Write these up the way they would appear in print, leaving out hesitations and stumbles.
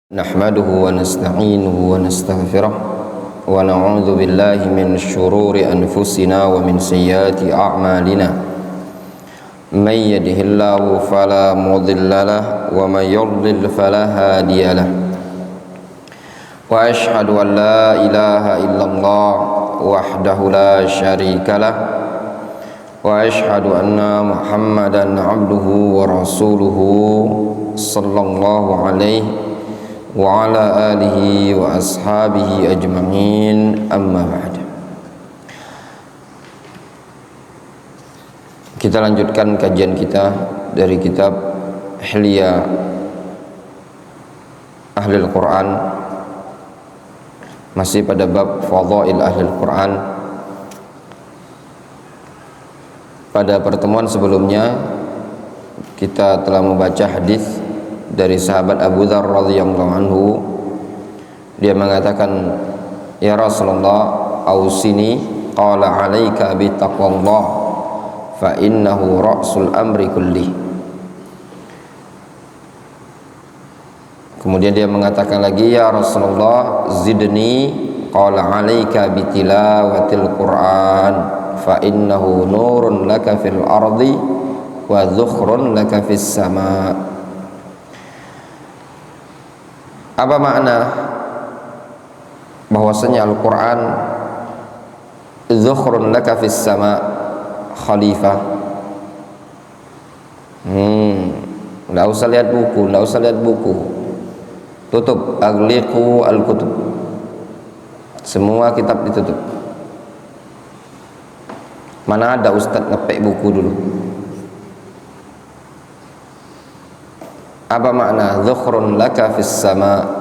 Nahmaduhu wa nasta'inuhu wa nastaghfiruh wa na'udzu billahi min syururi anfusina wa min sayyiati a'malina may yahdihillahu fala mudilla lahu wa may yudlil fala hadiya lahu wa asyhadu an la ilaha illallah wahdahu la syarika lahu wa asyhadu anna muhammadan abduhu wa rasuluhu sallallahu alaihi wa ala alihi wa ashabihi ajma'in, amma ba'd. Kita lanjutkan kajian kita dari kitab Hilya Ahlul Quran, masih pada bab Fadhail Ahlul Quran. Pada pertemuan sebelumnya kita telah membaca hadis dari sahabat Abu Dzar radhiyallahu anhu. Dia mengatakan, ya Rasulullah, ausini, qala alaika bi taqwallah fa innahu ra'sul amri kulli. Kemudian dia mengatakan lagi, ya Rasulullah, zidni, qala alaika bi tilawatil Qur'an fa innahu nurun laka fil ardi wa dhukhrun laka fis sama'. Apa makna bahwasanya Al-Quran dzukhrun laka fis sama, khalifah? Nggak usah lihat buku, tutup, agliqu al-kutub, semua kitab ditutup. Mana ada ustaz ngepek buku dulu? Apa makna dzukhrun laka fis sama?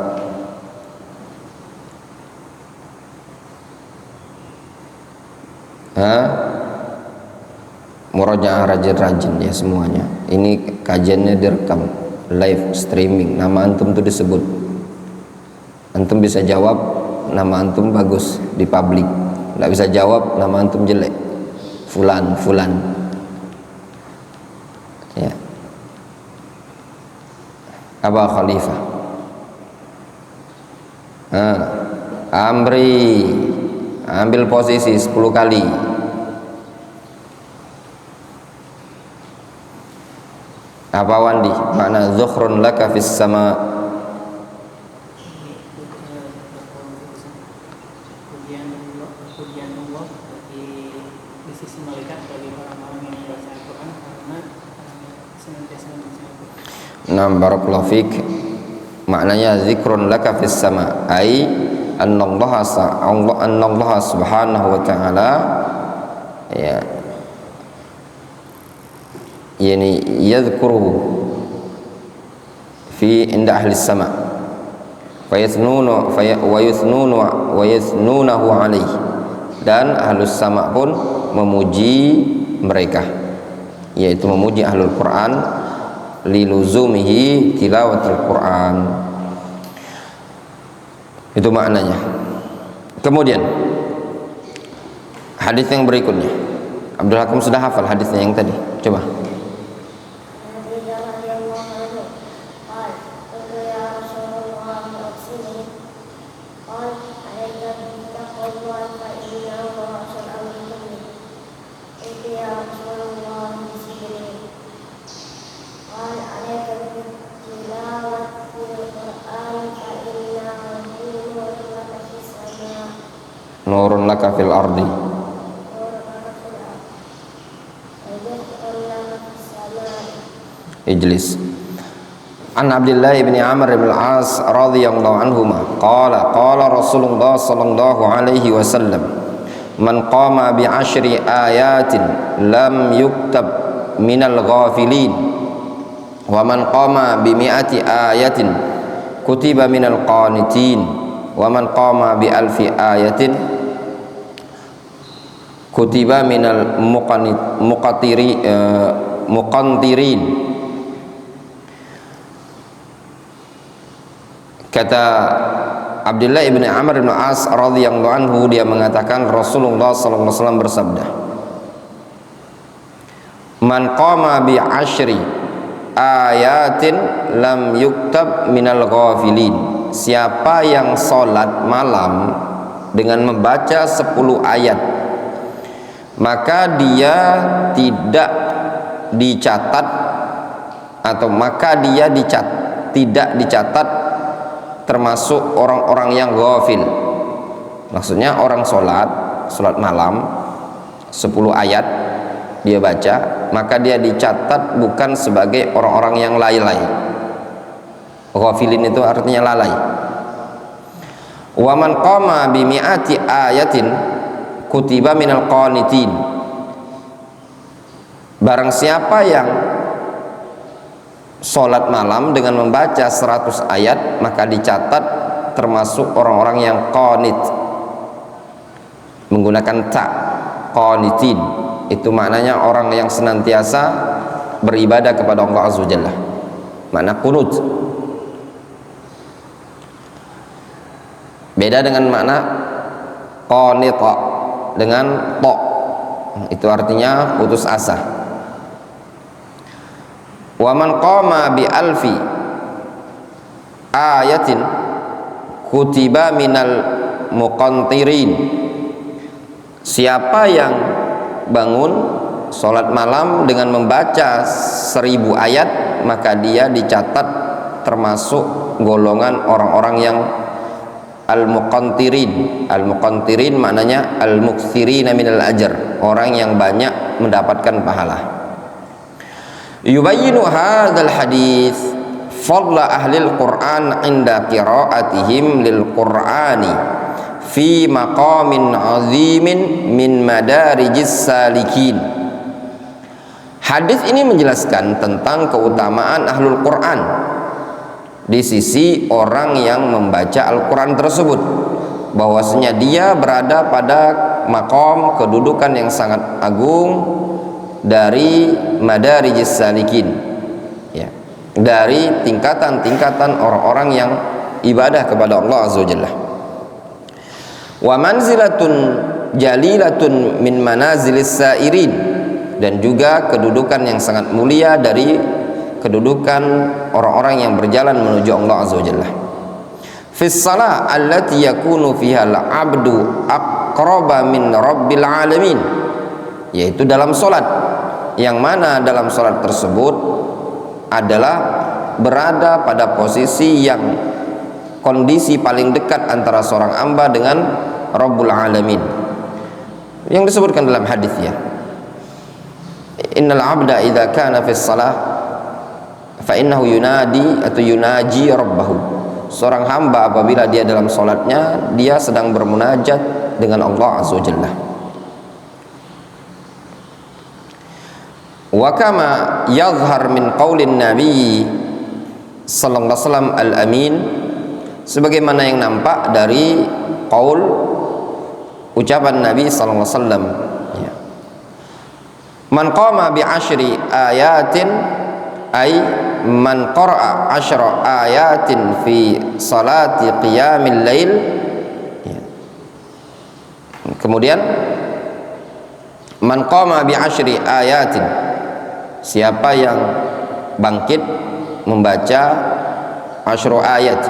Murajaah rajin-rajin ya semuanya. Ini kajiannya direkam live streaming. Nama antum tuh disebut. Antum bisa jawab, nama antum bagus di publik. Nggak bisa jawab, nama antum jelek. Fulan. Ya. Apa khalifah? Amri, ambil posisi 10 kali. Apa Wandi? Makna dzukhrun laka fis sama. Pujian Allah di sisi malaikat bagi orang-orang yang membaca Al-Quran karena senantiasa membaca Al-Quran. Nah, barakallahu fik. Maknanya zikrun laka fis sama, ai annallaha subhanahu wa ta'ala ya yani yadhkuruhu fi inda ahli sama wa yathnunahu alaihi, dan ahlus sama pun memuji mereka, yaitu memuji ahlul Quran liluzumihi tilawatul Quran. Itu maknanya. Kemudian hadis yang berikutnya, Abdul Hakim sudah hafal hadisnya yang tadi, coba. Nurun laka fil ardi. Ijlis. An Abdullah ibn Amr ibn al-As radhiyallahu anhuma qala Rasulullah sallallahu alaihi wasallam, man qama bi 10 ayatin lam yuktab minal ghafilin wa man qama bi 100 ayatin kutiba minal qanitin wa man qama bi 1000 ayatin kutiba minal muqantirin. Kata Abdullah ibn Amr ibn As radhiyallahu anhu, dia mengatakan Rasulullah sallallahu alaihi wasallam bersabda, man qama bi 10 ayatin lam yuktab minal ghafilin siapa yang sholat malam dengan membaca 10 ayat, maka dia tidak dicatat, atau maka dia tidak dicatat termasuk orang-orang yang ghafil. Maksudnya orang sholat malam 10 ayat dia baca, maka dia dicatat bukan sebagai orang-orang yang lalai. Ghafilin itu artinya lalai. Wa man qama bi mi'ati ayatin kutiba minal qanitin. Barang siapa yang sholat malam dengan membaca 100 ayat, maka dicatat termasuk orang-orang yang qanit, menggunakan ta, qanitin. Itu maknanya orang yang senantiasa beribadah kepada Allah Azza wa Jalla. Makna qunut. Beda dengan makna qanita dengan to. Itu artinya putus asa. Wa man qama bi alfi ayatin kutiba minal muqantirin. Siapa yang bangun sholat malam dengan membaca 1000 ayat, maka dia dicatat termasuk golongan orang-orang yang al-muqantirin. Al-muqantirin maknanya al-muktsirina minal ajr, orang yang banyak mendapatkan pahala. Yubayyinu hadzal hadits fadla ahli al-Qur'an inda qira'atihim lil Qur'ani fi maqamin azimin min madarijis salikin. Hadis ini menjelaskan tentang keutamaan ahlul Quran di sisi orang yang membaca Al-Quran tersebut, bahwasanya dia berada pada maqam kedudukan yang sangat agung dari madarijis salikin, ya, dari tingkatan-tingkatan orang-orang yang ibadah kepada Allah Azza wa Jalla. Wa manzilatun jalilatun min manazilis sairin, dan juga kedudukan yang sangat mulia dari kedudukan orang-orang yang berjalan menuju Allah Azza wa Jalla. Fis salah allati yakunu fiha al-'abdu aqraba min rabbil alamin, yaitu dalam salat yang mana dalam salat tersebut adalah berada pada posisi yang kondisi paling dekat antara seorang hamba dengan Rabbul Alamin, yang disebutkan dalam hadis, ya, innal abda idza kana fis salah fa innahu yunadi atau yunaji rabbahu. Seorang hamba apabila dia dalam salatnya, dia sedang bermunajat dengan Allah Azza wa Jalla. Wa kama yadhhar min qaulin nabi sallallahu alaihi wasallam al-amin, sebagaimana yang nampak dari qaul ucapan Nabi sallallahu alaihi wasallam, ya, man qama bi asyri ayatin ay man qara'a asyra ayatin fi salati qiyamil lail, ya. Kemudian man qama bi asyri ayatin, siapa yang bangkit membaca asyru ayat,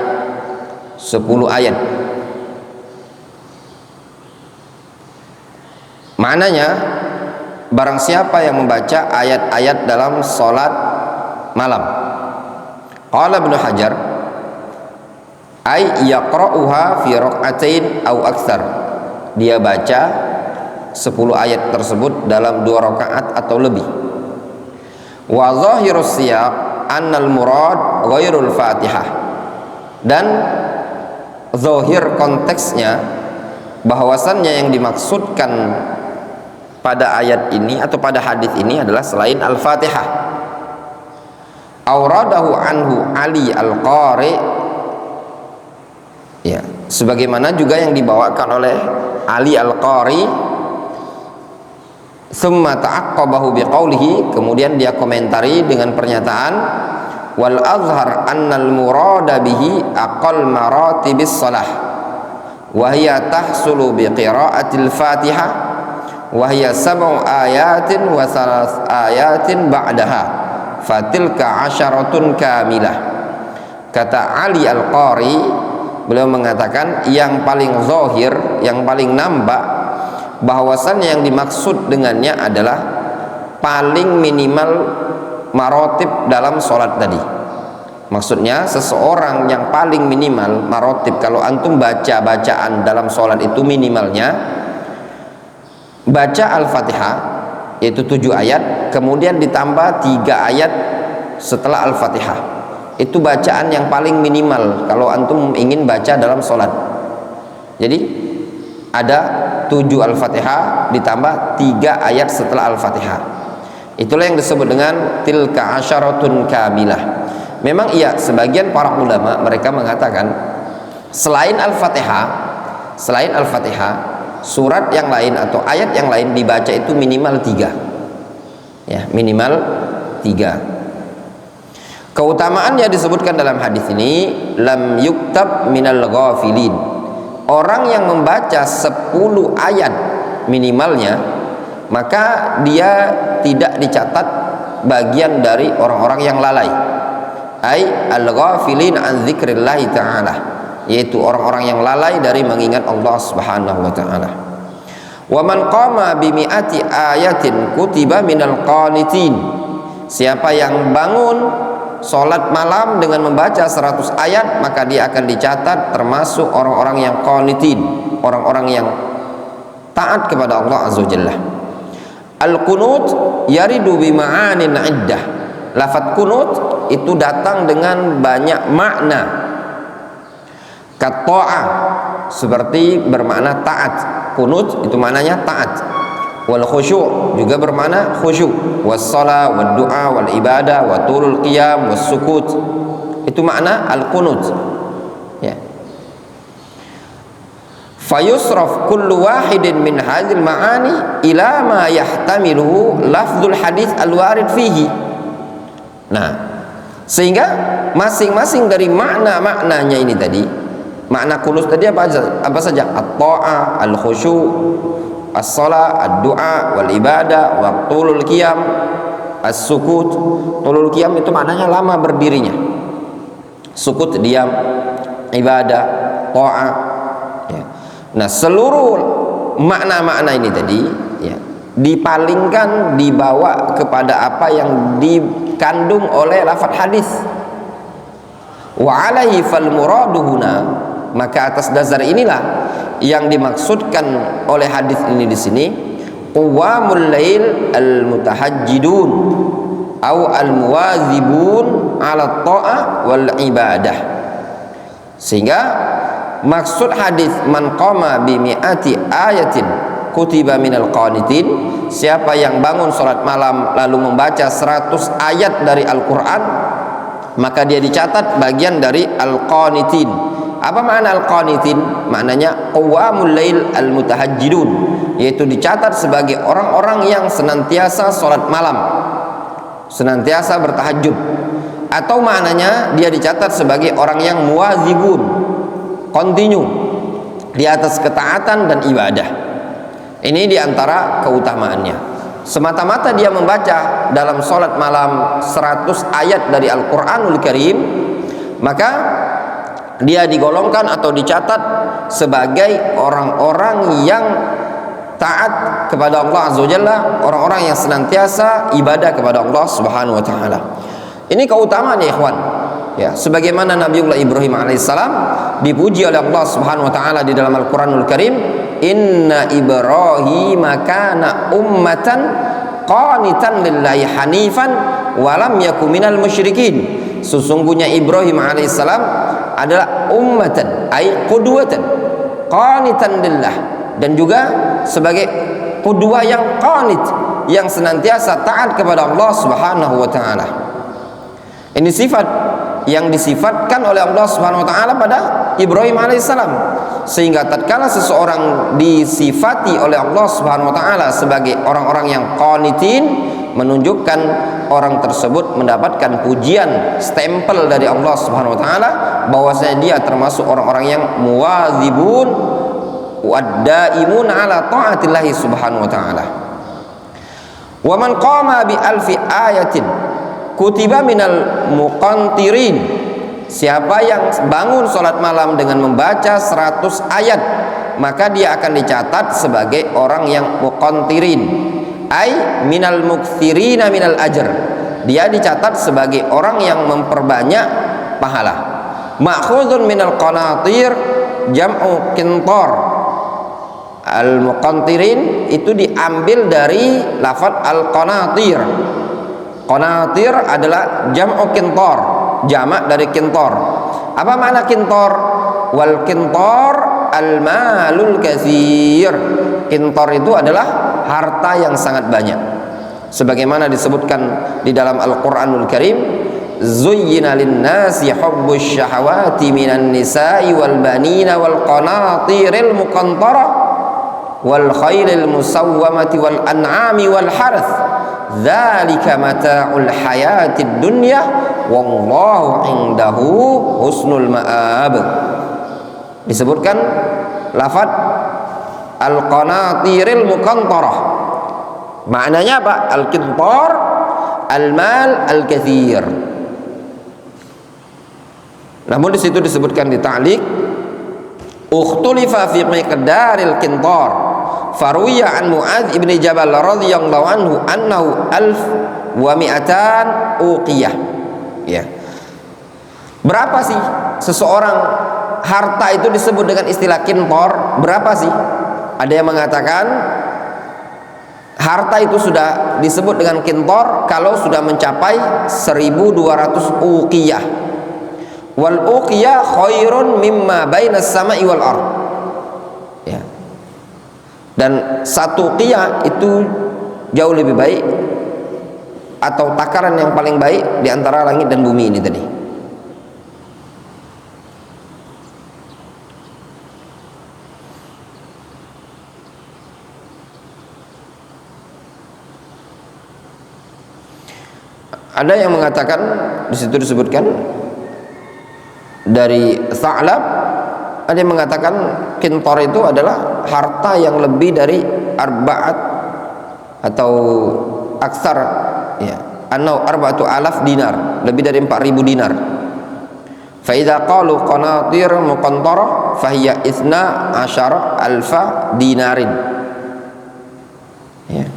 10 ayat. Maknanya barang siapa yang membaca ayat-ayat dalam salat malam. Qala Ibnu Hajar ay yaqra'uha fi rak'atain aw aktsar, dia baca 10 ayat tersebut dalam 2 rakaat atau lebih. Wa zahirus siyaq annal murad ghairul Fatihah, dan zahir konteksnya bahwasannya yang dimaksudkan pada ayat ini atau pada hadis ini adalah selain Al-Fatihah. Auradahu anhu Ali Al-Qari, ya, sebagaimana juga yang dibawakan oleh Ali Al-Qari. Tsumma ta'aqqabahu biqaulihi, kemudian dia komentari dengan pernyataan wal azhar annal murada bihi aqall maratibis shalah wa hiya tahsulu bi qiraatil Fatihah wa hiya 7 ayatin wa 3 ayatin ba'daha fatilka 'asyaratun kamilah. Kata Ali Al-Qari, beliau mengatakan yang paling zahir, yang paling nampak bahwasannya yang dimaksud dengannya adalah paling minimal marotib dalam sholat tadi. Maksudnya seseorang yang paling minimal marotib, kalau antum baca bacaan dalam sholat itu minimalnya baca Al-Fatihah, yaitu 7 ayat, kemudian ditambah 3 ayat setelah Al-Fatihah. Itu bacaan yang paling minimal kalau antum ingin baca dalam sholat. Jadi ada 7 Al-Fatihah ditambah 3 ayat setelah Al-Fatihah. Itulah yang disebut dengan tilka asyaratun kamilah. Memang iya, sebagian para ulama mereka mengatakan selain Al-Fatihah, surat yang lain atau ayat yang lain dibaca itu minimal 3. Ya, minimal 3. Keutamaannya disebutkan dalam hadis ini, lam yuktab minal ghafilin. Orang yang membaca 10 ayat minimalnya, maka dia tidak dicatat bagian dari orang-orang yang lalai. Ai al-ghafilin an dzikrillah ta'ala, yaitu orang-orang yang lalai dari mengingat Allah Subhanahu wa taala. Wa man qama bi mi'ati ayatin kutiba minal qanitin. Siapa yang bangun salat malam dengan membaca 100 ayat, maka dia akan dicatat termasuk orang-orang yang qanitin, orang-orang yang taat kepada Allah Azza wa Jalla. Al-qunut yaridu bi ma'anin iddah. Lafaz kunut itu datang dengan banyak makna. Katta'ah, seperti bermakna taat. Kunut itu maknanya taat. Wal khusyu' juga bermakna khusyuk. Was shalah wad du'a wal ibadah wa tulul qiyam was sukut. Itu makna al-qunut. Ya. Fayusraf kullu wahidin min hadhil ma'ani ila ma yahtamiluhu lafdzul hadits al-warid fihi. Nah, sehingga masing-masing dari makna-maknanya ini tadi, makna kunut tadi apa saja? At-ta'ah, al-khusyu', as-shalah, ad-du'a, wal ibadah, wa tulul qiyam, as-sukut. Tulul qiyam itu maknanya lama berdirinya. Sukut diam, ibadah, ta'ah. Ya. Nah, seluruh makna-makna ini tadi ya dipalingkan, dibawa kepada apa yang dikandung oleh lafaz hadis. Wa alaihi fal muraduhuna, maka atas dasar inilah yang dimaksudkan oleh hadis ini di sini, qawamul lail al mutahajjidun au al muwazibun ala ta'ah wal ibadah. Sehingga maksud hadis man qama bi mi'ati ayatin kutiba minal qanitin, siapa yang bangun salat malam lalu membaca 100 ayat dari Al-Quran, maka dia dicatat bagian dari al-qanitin. Apa makna al-qanitin? Maknanya qawamul lail al-mutahajjidun, yaitu dicatat sebagai orang-orang yang senantiasa salat malam, senantiasa bertahajud. Atau maknanya dia dicatat sebagai orang yang muwazibun, continue di atas ketaatan dan ibadah. Ini diantara keutamaannya. Semata-mata dia membaca dalam sholat malam 100 ayat dari Al-Quranul Karim, maka dia digolongkan atau dicatat sebagai orang-orang yang taat kepada Allah Azza wa Jalla, orang-orang yang senantiasa ibadah kepada Allah Subhanahu wa taala. Ini keutamaan ya ikhwan. Ya, sebagaimana Nabiullah Ibrahim alaihissalam dipuji oleh Allah Subhanahu wa taala di dalam Al-Qur'anul Karim, inna Ibrahim kana ummatan qanitan lillahi hanifan wa lam yakun minal musyrikin. Sesungguhnya Ibrahim alaihissalam adalah ummatan ay qudwatan qanitan lillah, dan juga sebagai qudwah yang qanit, yang senantiasa taat kepada Allah Subhanahu wa taala. Ini sifat yang disifatkan oleh Allah Subhanahu wa taala pada Ibrahim alaihissalam, sehingga tatkala seseorang disifati oleh Allah Subhanahu wa taala sebagai orang-orang yang qanitin, menunjukkan orang tersebut mendapatkan pujian, stempel dari Allah Subhanahu wa taala bahwasanya dia termasuk orang-orang yang muwazibun waddaimun ala taatillahi subhanahu wa ta'ala. Wa man qama bi alfi ayatin kutiba minal muqantirin. siapa yang bangun sholat malam dengan membaca 100 ayat, maka dia akan dicatat sebagai orang yang muqantirin, ay minal mukthirina minal ajr. Dia dicatat sebagai orang yang memperbanyak pahala. Ma'khudun minal qanatir jam'u qintar. Al muqantirin itu diambil dari lafaz al qanatir. Qanatir adalah jam'u qintar, jamak dari qintar. Apa makna qintar? Wal qintar al malul katsir. Qintar itu adalah harta yang sangat banyak. Sebagaimana disebutkan di dalam Al-Qur'anul Karim, zuyyina lin-nasi hubbus syahawati minan nisa'i wal banina wal qanatiril muqantarah wal khailil musawwamati wal an'ami wal harth dzalika mata'ul hayatid dunya wallahu indahu husnul ma'ab. Disebutkan lafaz al-qanatiril muqantarah. Maknanya apa? Al-qintar al-mal al-katsir. Namun di situ disebutkan di ta'liq, ukhtulifa fi miqdaril qintar. Faruya an Mu'adz ibn Jabal radhiyallahu anhu annahu 1200 uqiyah. Ya. Berapa sih seseorang harta itu disebut dengan istilah qintar? Berapa sih? Ada yang mengatakan harta itu sudah disebut dengan qintar kalau sudah mencapai 1200 uqiyah. Wal uqiyah khairun mimma bainas sama'i wal ardh. Ya. Dan satu uqiyah itu jauh lebih baik atau takaran yang paling baik di antara langit dan bumi ini tadi. Ada yang mengatakan, di situ disebutkan dari Tha'lab, ada yang mengatakan qintar itu adalah harta yang lebih dari arba'at atau aksar, ya, anau arba'atu alaf dinar, lebih dari 4.000 dinar. Fa idza qalu qanatir muqantarah fa hiya 12 alfa dinarin. Ya.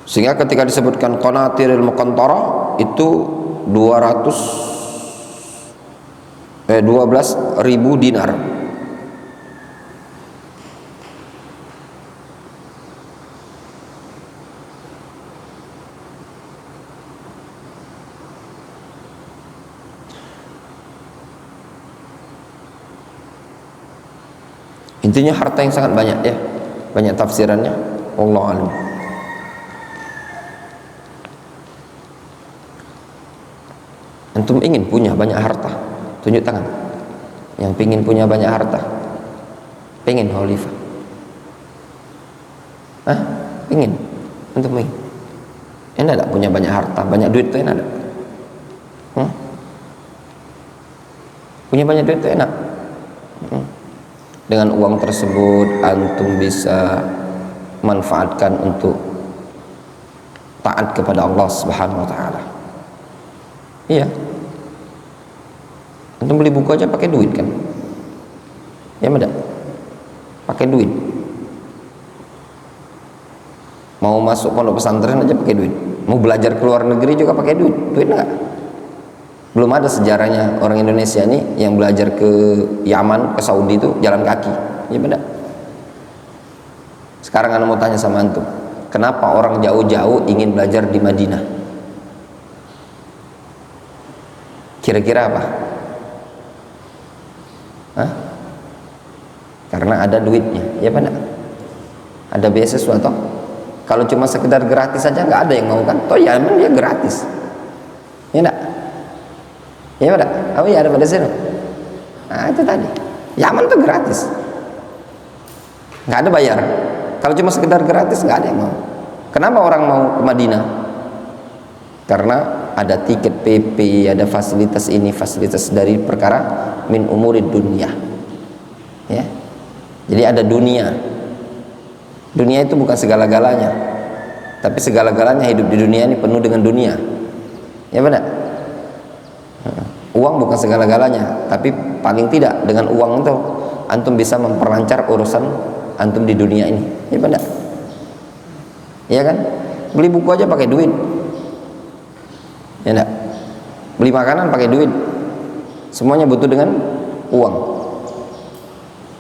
Sehingga ketika disebutkan qanatiril muqantarah itu 12.000 dinar. Intinya harta yang sangat banyak, ya, banyak tafsirannya. Wallahu a'lam. Antum ingin punya banyak harta? Tunjuk tangan. Yang pingin punya banyak harta. Pengen khalifah? Hah? Pingin? Antum ingin? Enak tak punya banyak harta, banyak duit itu enak tak? Punya banyak duit itu enak. Dengan uang tersebut antum bisa manfaatkan untuk taat kepada Allah Subhanahu wa taala. Iya. Antum beli buku aja pakai duit kan? Ya tidak? Pakai duit. Mau masuk pondok pesantren aja pakai duit. Mau belajar ke luar negeri juga pakai duit. Duit enggak? Belum ada sejarahnya orang Indonesia ini yang belajar ke Yaman, ke Saudi itu jalan kaki. Ya tidak? Sekarang ana mau tanya sama antum, kenapa orang jauh-jauh ingin belajar di Madinah? Kira-kira apa? Hah? Karena ada duitnya, ya benar. Ada beasiswa toh. Kalau cuma sekedar gratis saja nggak ada yang mau kan? Toh ya emang dia gratis. Ya enggak? Ya benar. Oh iya ada pada sini. Nah itu tadi. Yaman tuh gratis. Nggak ada bayar. Kalau cuma sekedar gratis nggak ada yang mau. Kenapa orang mau ke Madinah? Karena ada tiket PP, ada fasilitas ini, fasilitas dari perkara min umurid dunia. Ya. Jadi ada dunia. Dunia itu bukan segala-galanya. Tapi segala-galanya hidup di dunia ini penuh dengan dunia. Ya benar? Uang bukan segala-galanya, tapi paling tidak dengan uang itu antum bisa memperlancar urusan antum di dunia ini. Ya benar? Ya kan? Beli buku aja pakai duit. Ya enggak? Beli makanan pakai duit. Semuanya butuh dengan uang.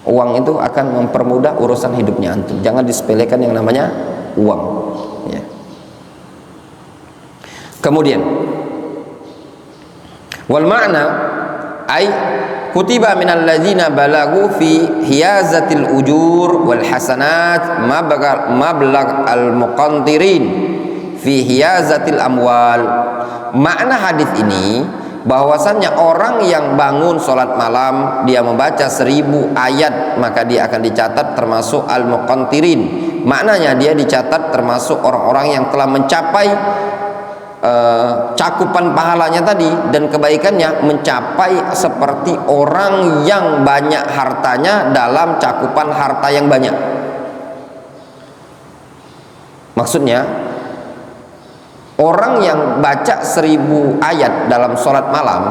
Uang itu akan mempermudah urusan hidupnya antum. Jangan disepelekan yang namanya uang. Ya. Kemudian, wal ma'na ay kutiba minal ladzina balagu fi hiyazatil ujur wal hasanat mablagh al muqantirin fi hiyazatil amwal. Makna hadis ini bahwasannya orang yang bangun sholat malam, dia membaca 1000 ayat, maka dia akan dicatat termasuk al-muqantirin. Maknanya dia dicatat termasuk orang-orang yang telah mencapai cakupan pahalanya tadi, dan kebaikannya mencapai seperti orang yang banyak hartanya dalam cakupan harta yang banyak. Maksudnya, orang yang baca 1000 ayat dalam sholat malam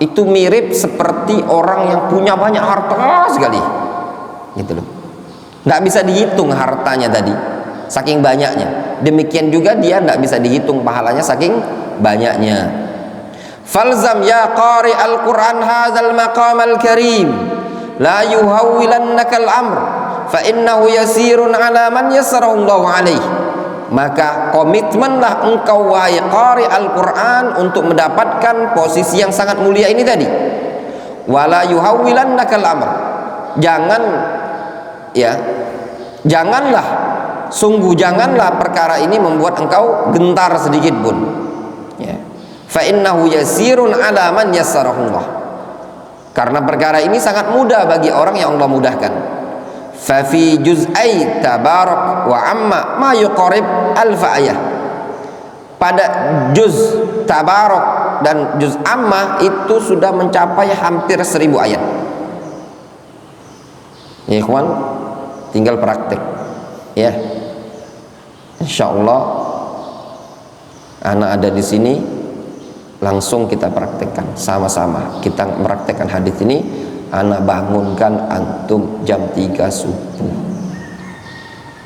itu mirip seperti orang yang punya banyak harta sekali, gitu loh. Nggak bisa dihitung hartanya tadi, saking banyaknya. Demikian juga dia nggak bisa dihitung pahalanya saking banyaknya. Falzam ya qari al-Quran hadzal maqam al-karim, la yuhawwilannaka al-amr, fa innahu yasirun ala man yassarahu Allah alaih. Maka komitmenlah engkau wahai qari Al-Quran untuk mendapatkan posisi yang sangat mulia ini tadi. Wala yuhawwilannakal amr, janganlah perkara ini membuat engkau gentar sedikit pun. Ya. Fa innahu yasirun ala man yassarahullah. Karena perkara ini sangat mudah bagi orang yang Allah mudahkan. Fa fi juz'ai tabarak wa amma ma yuqarib alfa ayah. Pada juz tabarak dan juz amma itu sudah mencapai hampir 1000 ayat. Ya ikhwan, tinggal praktek ya. Insyaallah anak ada di sini, langsung kita praktekkan sama-sama. Kita praktekkan hadis ini. Anak bangunkan antum jam 3 subuh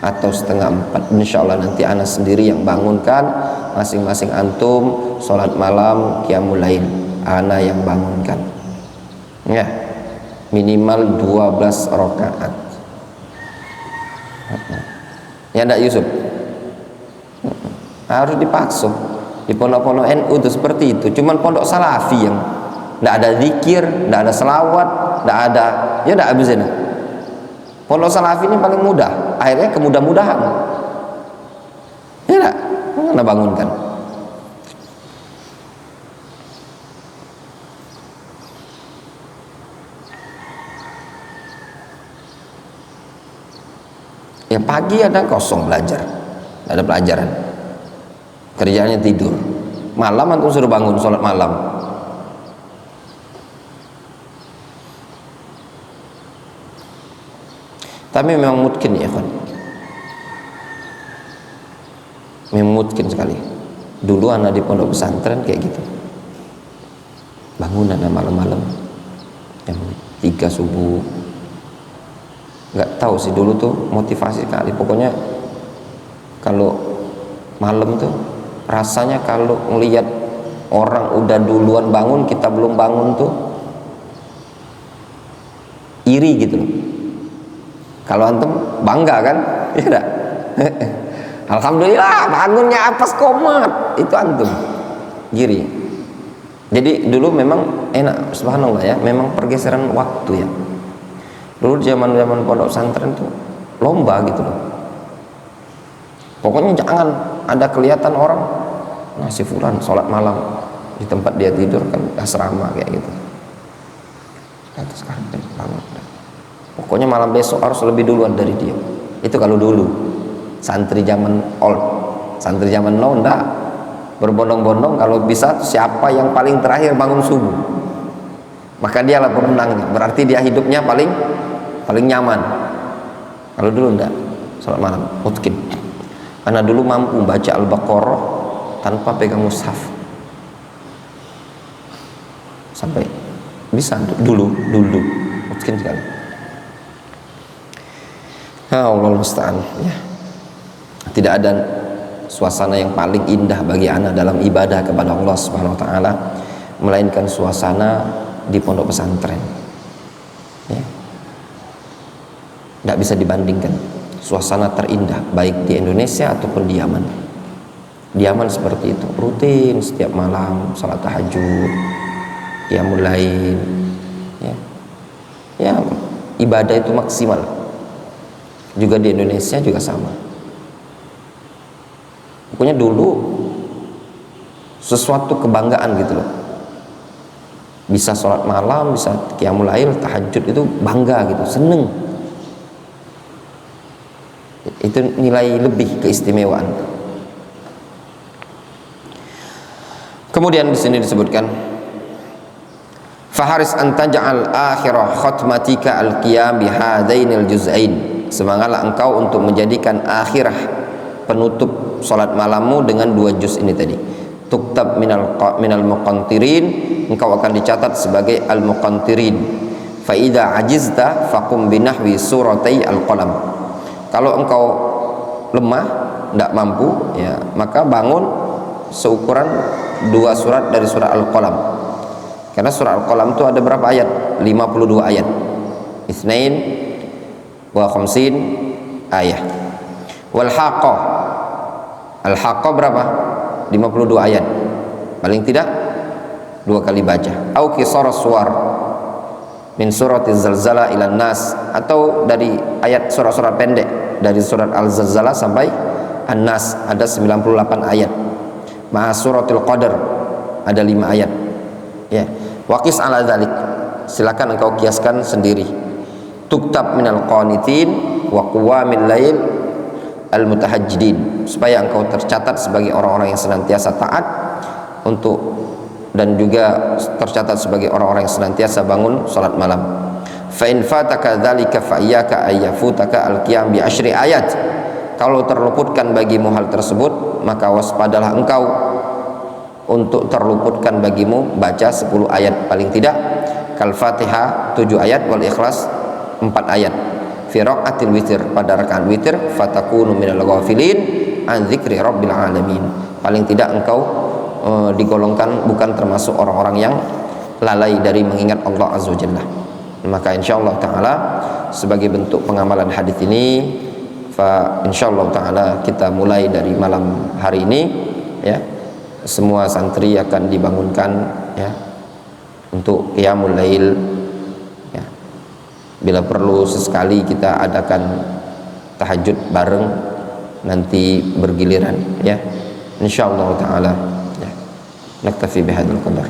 atau setengah 4. Insyaallah nanti anak sendiri yang bangunkan, masing-masing antum sholat malam qiyamul lail, anak yang bangunkan ya, minimal 12 rakaat ya ndak Yusuf? Harus dipaksa. Di pondok-pondok NU itu seperti itu. Cuman pondok salafi yang ndak ada zikir, ndak ada selawat, ndak ada, ya ndak bisa. Pondok salafi ini paling mudah, akhirnya kemudah-mudahan ya ndak? Mana bangunkan. Ya pagi ada kosong belajar, nggak ada pelajaran, kerjanya tidur. Malam antum suruh bangun sholat malam. Tapi memang mungkin ya kan, memang mungkin sekali. Dulu anak di pondok pesantren kayak gitu, bangun anak malam-malam jam 3 subuh. Nggak tahu sih dulu tuh motivasi kali. Pokoknya kalau malam tuh rasanya kalau ngelihat orang udah duluan bangun, kita belum bangun tuh iri gitu loh. Kalau antum bangga kan, ya enggak? Alhamdulillah bangunnya atas komat, itu antum giri. Jadi dulu memang enak, subhanallah ya, memang pergeseran waktu ya. Dulu zaman-zaman pondok pesantren tuh lomba gitu loh. Pokoknya jangan ada kelihatan orang ngasih fulan sholat malam di tempat dia tidur kan asrama kayak gitu. Kata sekarang bangun. Pokoknya malam besok harus lebih duluan dari dia. Itu kalau dulu santri zaman old. Santri zaman now enggak, berbondong-bondong kalau bisa siapa yang paling terakhir bangun subuh, maka dialah pemenangnya. Berarti dia hidupnya paling nyaman. Kalau dulu enggak, sholat malam mungkin. Ana dulu mampu baca Al-Baqarah tanpa pegang mushaf, sampai bisa dulu mungkin sekali. Allah musta'an ya. Tidak ada suasana yang paling indah bagi ana dalam ibadah kepada Allah Subhanahu wa taala melainkan suasana di pondok pesantren. Ya. Tidak bisa dibandingkan suasana terindah baik di Indonesia ataupun di Yaman. Di Yaman seperti itu, rutin setiap malam salat tahajud, qiyamul lail, ya ibadah itu maksimal. Juga di Indonesia juga sama. Pokoknya dulu sesuatu kebanggaan gitu loh. Bisa sholat malam, bisa qiyamul lail, tahajud, itu bangga gitu, seneng. Itu nilai lebih, keistimewaan. Kemudian di sini disebutkan, faharis an taj'al akhirah khatmatika al-qiyam bihadainil juz'ain. Semangatlah engkau untuk menjadikan akhirah penutup salat malammu dengan 2 juz ini tadi. Tuktab minal muqantirin, engkau akan dicatat sebagai al-muqantirin. Fa idza ajizta faqum binahwi suratai al-qalam. Kalau engkau lemah, tidak mampu, ya, maka bangun seukuran 2 surat dari surah Al-Qalam. Karena surah Al-Qalam itu ada berapa ayat? 52 ayat. Itsnain wa khamsin ayat. Wal haqqah. Al-haqqah berapa? 52 ayat. Paling tidak 2 kali baca. Au qisar suwar min suratiz zalzalah ila nas, atau dari ayat surat-surat pendek dari surat Al-Zalzalah sampai An-Nas ada 98 ayat. Ma'a suratul Qadar ada 5 ayat. Ya. Waqis ala dzalik. Silakan engkau kiaskan sendiri. Tuktab minal qanitin wa qawamil lail al-mutahajjidin, supaya engkau tercatat sebagai orang-orang yang senantiasa taat untuk, dan juga tercatat sebagai orang-orang yang senantiasa bangun salat malam. Fa in fataka dzalika fa iyyaka ayyafutaka al-qiyam bi 10 ayat. Kalau terluputkan bagimu hal tersebut, maka waspadalah engkau untuk terluputkan bagimu baca 10 ayat paling tidak. Kal Fatihah 7 ayat, wal Ikhlas 4 ayat. Fi raqatil witir, pada rakaat witir, fatakunu minal ghafilin an dzikri rabbil alamin. Paling tidak engkau digolongkan bukan termasuk orang-orang yang lalai dari mengingat Allah Azza wa Jalla. Maka insyaallah taala sebagai bentuk pengamalan hadis ini, fa insyaallah taala kita mulai dari malam hari ini, ya. Semua santri akan dibangunkan, ya, untuk qiyamul lail, ya. Bila perlu sesekali kita adakan tahajud bareng, nanti bergiliran, ya. Insyaallah taala, ya. Naktafi bihadzal qadar.